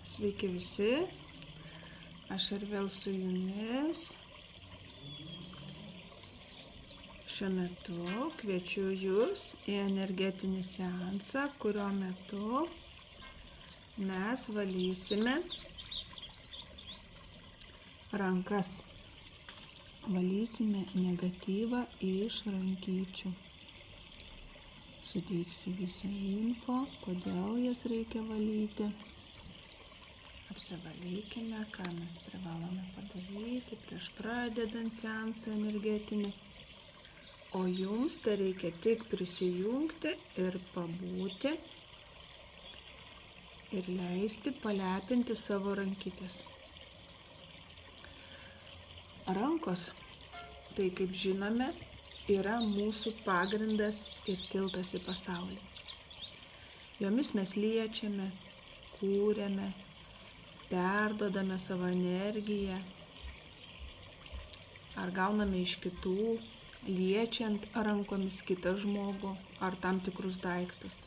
Sveiki visi, aš ir vėl su jumis. Šiuo metu kviečiu jūs į energetinį seansą, kurio metu mes valysime rankas. Valysime negatyvą iš rankyčių. Suteiksiu visą info, kodėl jas reikia valyti. Apsivalykime, ką mes privalome padaryti prieš pradedant seansą energetinį. O jums tai reikia tik prisijungti ir pabūti ir leisti palepinti savo rankytes. Rankos, tai kaip žinome, yra mūsų pagrindas ir tiltas į pasaulį. Jomis mes liečiame, kūriame, perduodame savo energiją ar gauname iš kitų, liečiant rankomis kitą žmogų ar tam tikrus daiktus.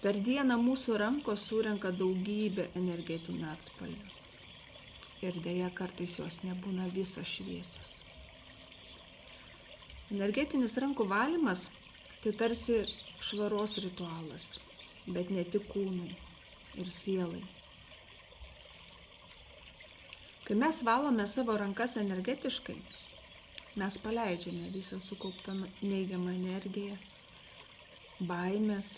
Per dieną mūsų rankos surenka daugybę energetinių atspalvių. Ir deja, kartais jos nebūna visos šviesios. Energetinis rankų valymas tai tarsi švaros ritualas, bet ne tik kūnui ir sielai. Kai mes valome savo rankas energetiškai, mes paleidžiame visą sukauptą neigiamą energiją, baimės,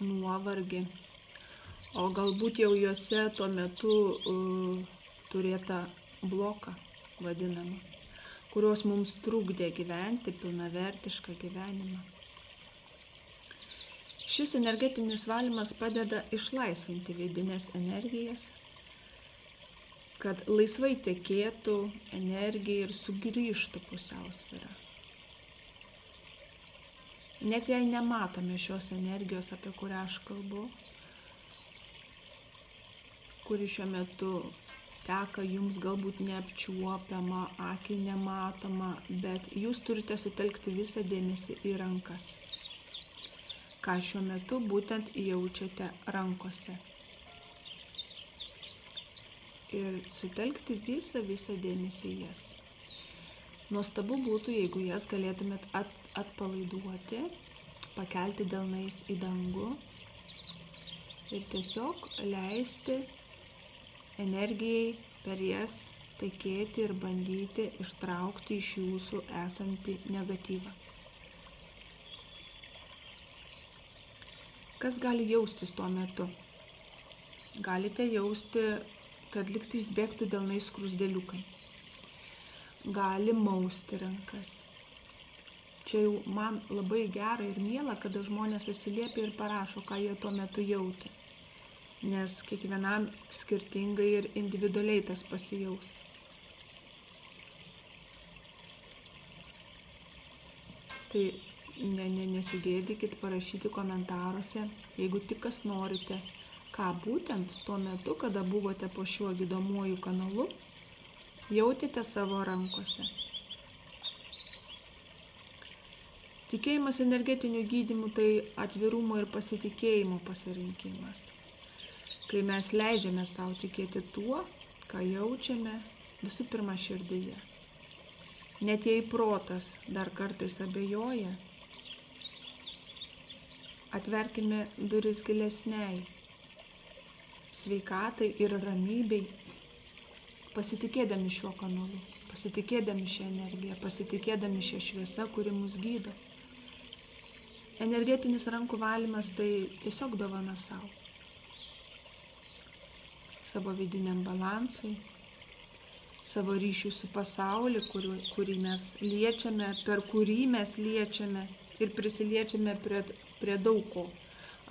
nuovargį, o galbūt jau juose tuo metu turėtą bloką vadinamą, kurios mums trukdė gyventi pilnavertišką gyvenimą. Šis energetinis valymas padeda išlaisvinti vidines energijas, kad laisvai tekėtų energija ir sugrįžtų pusiausvyra. Net jei nematome šios energijos, apie kurią aš kalbu, kuri šiuo metu teka jums galbūt neapčiuopiama, akiai nematoma, bet jūs turite sutelkti visą dėmesį į rankas. Ką šiuo metu būtent jaučiate rankose. Ir sutelkti visą dėmesį į jas. Nuostabu būtų, jeigu jas galėtumėt atpalaiduoti, pakelti delnais į dangų ir tiesiog leisti energijai per jas tekėti ir bandyti ištraukti iš jūsų esantį negatyvą. Kas gali jaustis tuo metu? Galite jausti, kad lygtais bėgtų delnais skruzdėliukai. Gali mausti rankas. Čia jau man labai gera ir miela, kada žmonės atsiliepia ir parašo, ką jie tuo metu jautė. Nes kiekvienam skirtingai ir individualiai tas pasijaus. Tai nesigėdykit parašyti komentaruose, jeigu tik kas norite, ką būtent tuo metu, kada buvote po šiuo gydomuoju kanalu, jautėte savo rankose. Tikėjimas energetiniu gydymu tai atvirumo ir pasitikėjimo pasirinkimas. Kai mes leidžiame savo tikėti tuo, ką jaučiame visų pirma širdyje. Net jei protas dar kartais abejoja, atverkime duris gilesniai sveikatai ir ramybei, pasitikėdami šiuo kanalu, pasitikėdami šią energiją, pasitikėdami šią šviesą, kuri mus gydo. Energetinis rankų valymas tai tiesiog dovana savo. Savo vidiniam balansui, savo ryšiui su pasauliu, kurį mes liečiame, per kurį mes liečiame ir prisiliečiame prie daug ko.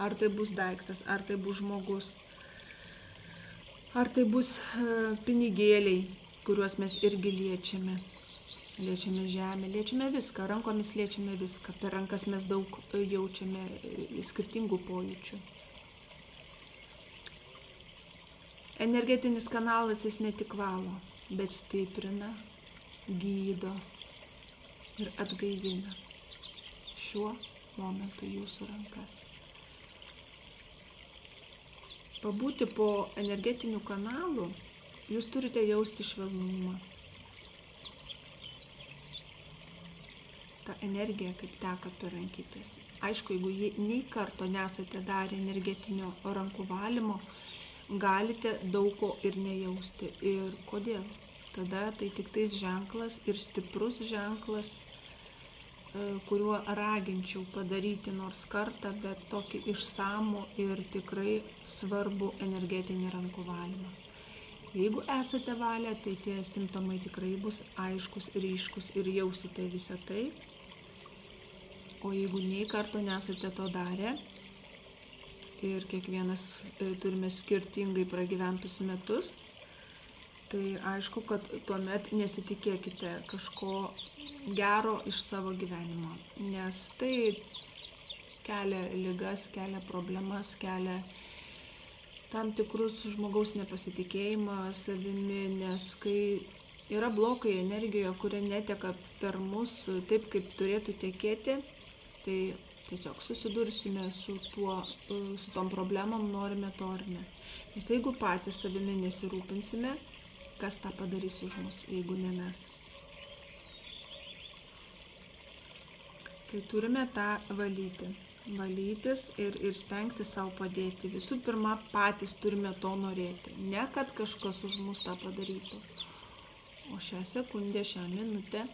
Ar tai bus daiktas, ar tai bus žmogus, ar tai bus pinigėliai, kuriuos mes irgi liečiame. Liečiame žemę, liečiame viską, rankomis liečiame viską. Per rankas mes daug jaučiame skirtingų pojūčių. Energetinis kanalas jis ne tik valo, bet stiprina, gydo ir atgaivina šiuo momentu jūsų rankas. Pabūti po energetiniu kanalu, jūs turite jausti švelnumą. Ta energija, kaip teka per rankytes. Aišku, jeigu nei karto nesate darę energetinio rankų valymo, galite daug ko ir nejausti. Ir kodėl? Tada tai tik tais ženklas ir stiprus ženklas, kuriuo raginčiau padaryti nors kartą, bet tokį išsamų ir tikrai svarbu energetinį rankų valymą. Jeigu esate valę, tai tie simptomai tikrai bus aiškus, ryškus ir jausite visą tai. O jeigu nei karto nesate to darę ir kiekvienas turime skirtingai pragyventus metus, tai aišku, kad tuomet nesitikėkite kažko gero iš savo gyvenimo, nes tai kelia ligas, kelia problemas, kelia tam tikrus žmogaus nepasitikėjimą savimi, nes kai yra blokai energijoje, kurie neteka per mus taip, kaip turėtų tekėti, tai tiesiog susidursime su tom problemom, norime to ar ne. Nes jeigu patys savimi nesirūpinsime, kas tą padarys už mus, jeigu ne mes. Tai turime tą valytis ir stengti savo padėti. Visų pirma, patys turime to norėti. Ne, kad kažkas už mus tą padarytų. O šią sekundę, šią minutę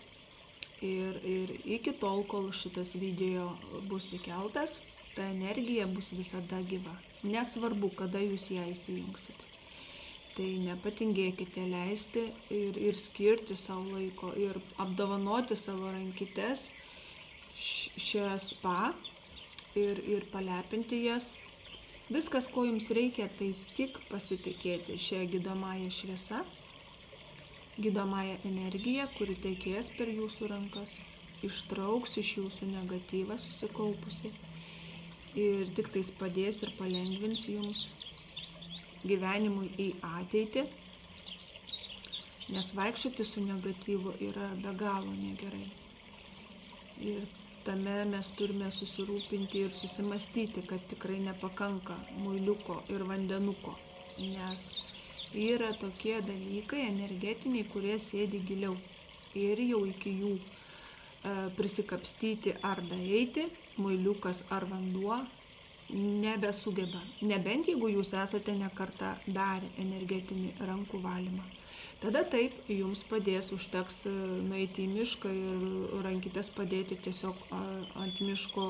ir iki tol, kol šitas video bus įkeltas, ta energija bus visada gyva. Nesvarbu, kada jūs ją įsijungsite. Tai nepatingėkite leisti ir skirti savo laiko ir apdovanoti savo rankytes šią spa ir palepinti jas. Viskas, ko jums reikia, tai tik pasitikėti šią gydomąją šviesą, gydomąją energiją, kuri tekės per jūsų rankas, ištrauks iš jūsų negatyvą susikaupusi ir tik tais padės ir palengvins jums gyvenimui į ateitį, nes vaikščioti su negatyvu yra be galo negerai. Ir tame mes turime susirūpinti ir susimastyti, kad tikrai nepakanka muiliuko ir vandenuko, nes yra tokie dalykai energetiniai, kurie sėdi giliau ir jau iki jų prisikapstyti ar daeiti, muiliukas ar vanduo nebesugeba. Nebent jeigu jūs esate ne kartą darę energetinį rankų valymą. Tada taip, jums padės, užteks nueiti į mišką ir rankytes padėti tiesiog ant miško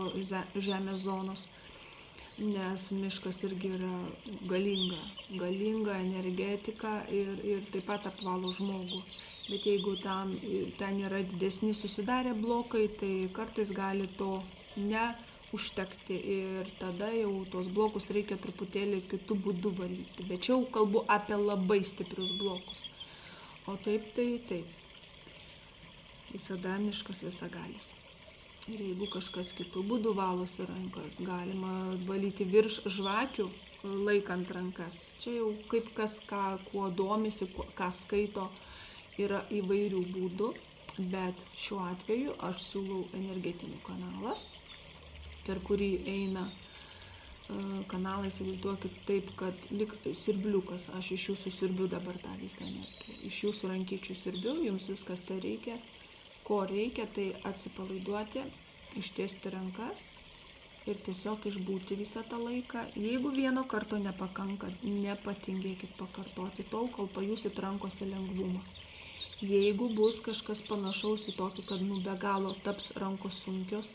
žemės zonos, nes miškas irgi yra galinga energetika ir taip pat apvalo žmogų. Bet jeigu ten yra didesni susidarę blokai, tai kartais gali to neužtekti ir tada jau tos blokus reikia truputėlį kitų būdų valyti. Bet čia jau kalbu apie labai stiprius blokus. O taip, tai taip. Visada miškas visagalis. Ir jeigu kažkas kitų būdų valosi rankas, galima valyti virš žvakių, laikant rankas. Čia jau kaip kas kuo domisi, ką skaito, yra įvairių būdų, bet šiuo atveju aš siūlau energetinį kanalą, per kurį eina kanalą, įsivaizduokit taip, kad lyg siurbliukas, aš iš jūsų siurbiu dabar tą visą energiją. Iš jūsų rankyčių siurbiu, jums viskas tai reikia. Ko reikia, tai atsipalaiduoti, ištiesti rankas ir tiesiog išbūti visą tą laiką. Jeigu vieno karto nepakanka, nepatingėkit pakartoti tol, kol pajusit rankose lengvumą. Jeigu bus kažkas panašaus į tokį, kad be galo taps rankos sunkios,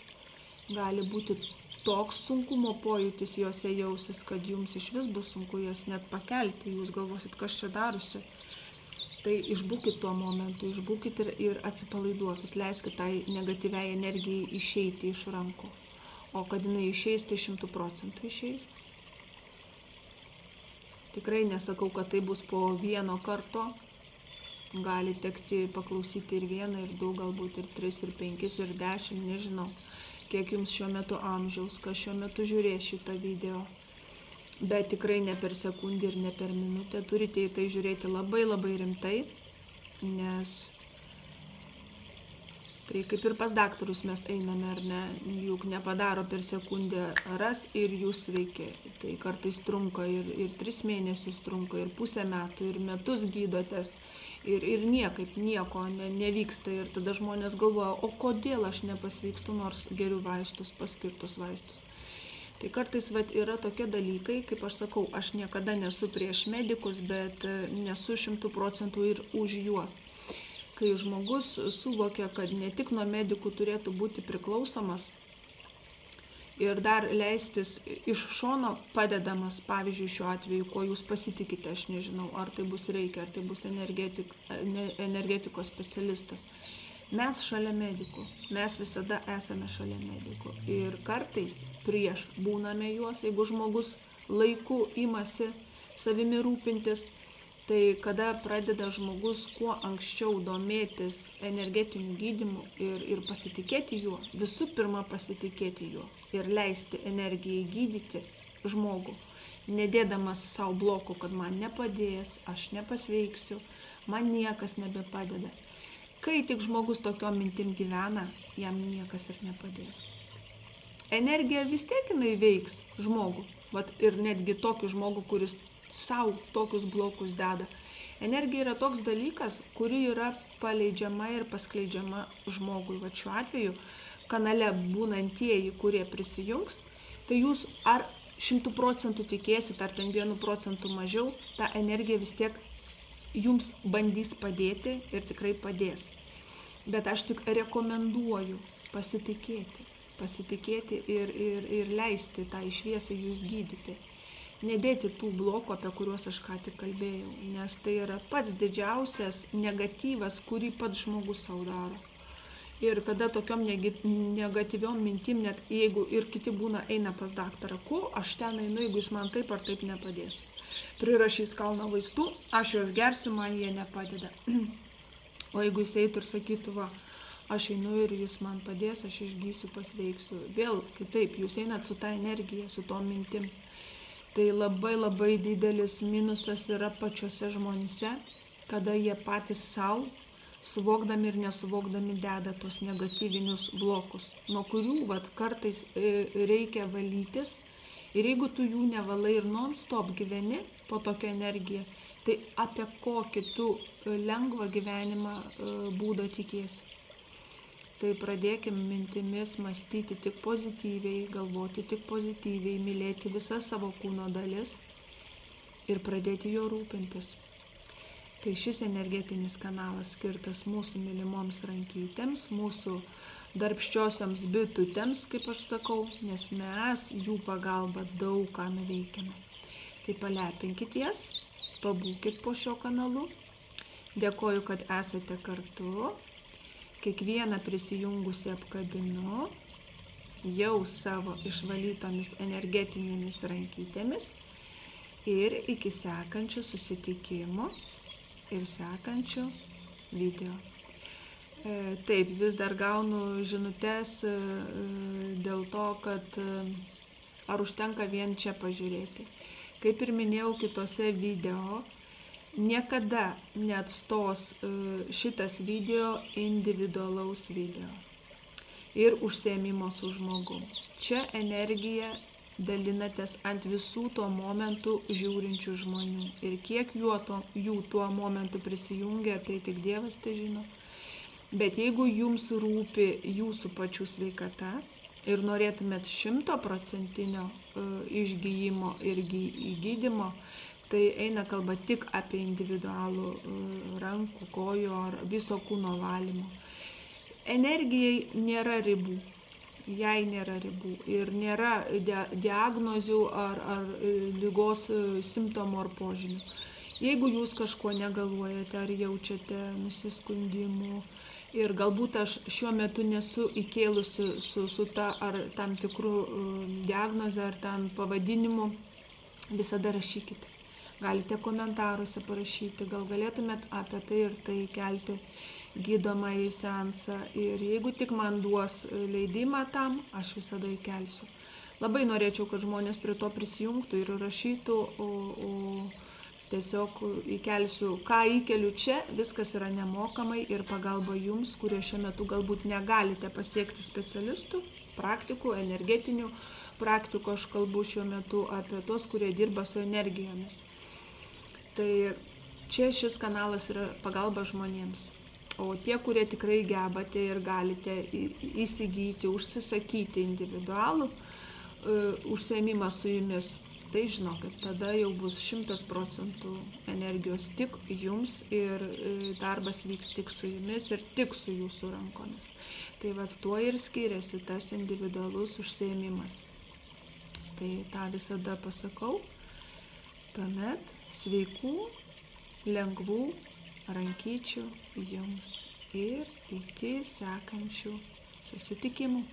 gali būti toks sunkumo pojūtis jose jausis, kad jums iš vis bus sunku jas net pakelti, jūs galvosit, kas čia darosi. Tai išbūkit tuo momentu, išbūkit ir atsipalaiduokit, leiskit tai negatyviai energijai išeiti iš rankų. O kad jinai išeis, tai 100% išeis. Tikrai nesakau, kad tai bus po vieno karto, gali tekti paklausyti ir vieną, ir du, galbūt ir 3, ir 5, ir 10, nežinau. Kiek jums šiuo metu amžiaus, kas šiuo metu žiūrės šitą video. Bet tikrai ne per sekundę ir ne per minutę. Turite į tai žiūrėti labai labai rimtai, nes Tai kaip ir pas daktarus mes einame, ar ne, juk nepadaro per sekundę ras ir jūs sveiki. Tai kartais trunka ir 3 mėnesius trunka, ir pusę metų, ir metus gydotės, ir nieko nevyksta. Ir tada žmonės galvoja, o kodėl aš nepasveikstu, nors geriu vaistus, paskirtus vaistus. Tai kartais yra tokie dalykai, kaip aš sakau, aš niekada nesu prieš medikus, bet nesu 100% ir už juos. Kai žmogus suvokia, kad ne tik nuo medikų turėtų būti priklausomas ir dar leistis iš šono padedamas, pavyzdžiui, šiuo atveju, ko jūs pasitikite, aš nežinau, ar tai bus reikia, ar tai bus energetikos specialistas. Mes šalia medikų, mes visada esame šalia medikų ir kartais prieš būname juos, jeigu žmogus laiku imasi savimi rūpintis, tai kada pradeda žmogus kuo anksčiau domėtis energetiniu gydymu ir pasitikėti juo, visų pirma pasitikėti juo ir leisti energijai gydyti žmogų, nedėdamas savo blokų, kad man nepadės, aš nepasveiksiu, man niekas nebepadeda. Kai tik žmogus tokiom mintim gyvena, jam niekas ir nepadės. Energija vis tiek jinai veiks žmogų, ir netgi tokį žmogų, kuris savo tokius blokus deda. Energija yra toks dalykas, kuri yra paleidžiama ir paskleidžiama žmogui. Šiuo atveju kanale būnantieji, kurie prisijungs, tai jūs ar 100% tikėsit, ar ten 1% mažiau, ta energija vis tiek jums bandys padėti ir tikrai padės. Bet aš tik rekomenduoju pasitikėti ir leisti tą šviesą jūs gydyti. Nedėti tų blokų, apie kuriuos aš ką tik kalbėjau, nes tai yra pats didžiausias negatyvas, kurį pats žmogus savo daro. Ir kada tokiom negatyviom mintim, net jeigu ir kiti būna eina pas daktarą, ko aš ten einu, jeigu jis man taip ar taip nepadės. Prirašys kalną vaistų, aš juos gersiu, man jie nepadeda. O jeigu jis eitų ir sakytų, aš einu ir jis man padės, aš išgysiu, pasveiksiu. Vėl kitaip, jūs einat su ta energija, su tom mintim. Tai labai didelis minusas yra pačiuose žmonėse, kada jie patys savo, suvokdami ir nesuvokdami deda tos negatyvinius blokus, nuo kurių kartais reikia valytis. Ir jeigu tu jų nevalai ir non-stop gyveni po tokią energiją, tai apie kokį tu lengvą gyvenimą būdą tikiesi. Tai pradėkim mintimis mąstyti tik pozityviai, galvoti tik pozityviai, mylėti visas savo kūno dalis ir pradėti jo rūpintis. Tai šis energetinis kanalas skirtas mūsų mylimoms rankytėms, mūsų darbščiosioms bitutėms, kaip aš sakau, nes mes jų pagalba daug ką nuveikiame. Tai palepinkit jas, pabūkit po šio kanalu. Dėkoju, kad esate kartu. Kiekvieną prisijungusi apkabinu jau savo išvalytomis energetinėmis rankytėmis ir iki sekančių susitikimų ir sekančių video. Taip, vis dar gaunu žinutes dėl to, kad ar užtenka vien čia pažiūrėti. Kaip ir minėjau kitose video, niekada neatstos šitas video individualaus video ir užsiėmimo su žmogum. Čia energija dalinatės ant visų tuo momentu žiūrinčių žmonių. Ir kiek jų tuo momentu prisijungia, tai tik Dievas tai žino. Bet jeigu jums rūpi jūsų pačių sveikata ir norėtumėt 100% išgyjimo ir gydymo, tai eina kalba tik apie individualų rankų, kojų ar viso kūno valymo. Energijai nėra ribų. Jai nėra ribų ir nėra diagnozių ar ligos simptomų ar požymių. Jeigu jūs kažko negaluojate ar jaučiate nusiskundimų ir galbūt aš šiuo metu nesu įkėlusi su ta ar tam tikrų diagnozę ar ten pavadinimu, visada rašykite. Galite komentaruose parašyti, gal galėtumėt apie tai ir tai kelti gydomąjį seansą ir jeigu tik man duos leidimą tam, aš visada įkelsiu. Labai norėčiau, kad žmonės prie to prisijungtų ir rašytų, o Tiesiog įkelsiu, ką įkeliu čia, viskas yra nemokamai ir pagalba jums, kurie šiuo metu galbūt negalite pasiekti specialistų, praktikų, energetinių praktikų. Aš kalbu šiuo metu apie tos, kurie dirba su energijomis. Tai čia šis kanalas yra pagalba žmonėms. O tie, kurie tikrai gebate ir galite įsigyti, užsisakyti individualų užsiėmimą su jumis, tai žinokit, tada jau bus 100% energijos tik jums ir darbas vyks tik su jumis ir tik su jūsų rankomis. Tai vat tuo ir skiriasi tas individualus užsiėmimas. Tai tą visada pasakau. Tuomet sveikų, lengvų rankyčių jums ir iki sekančių susitikimų.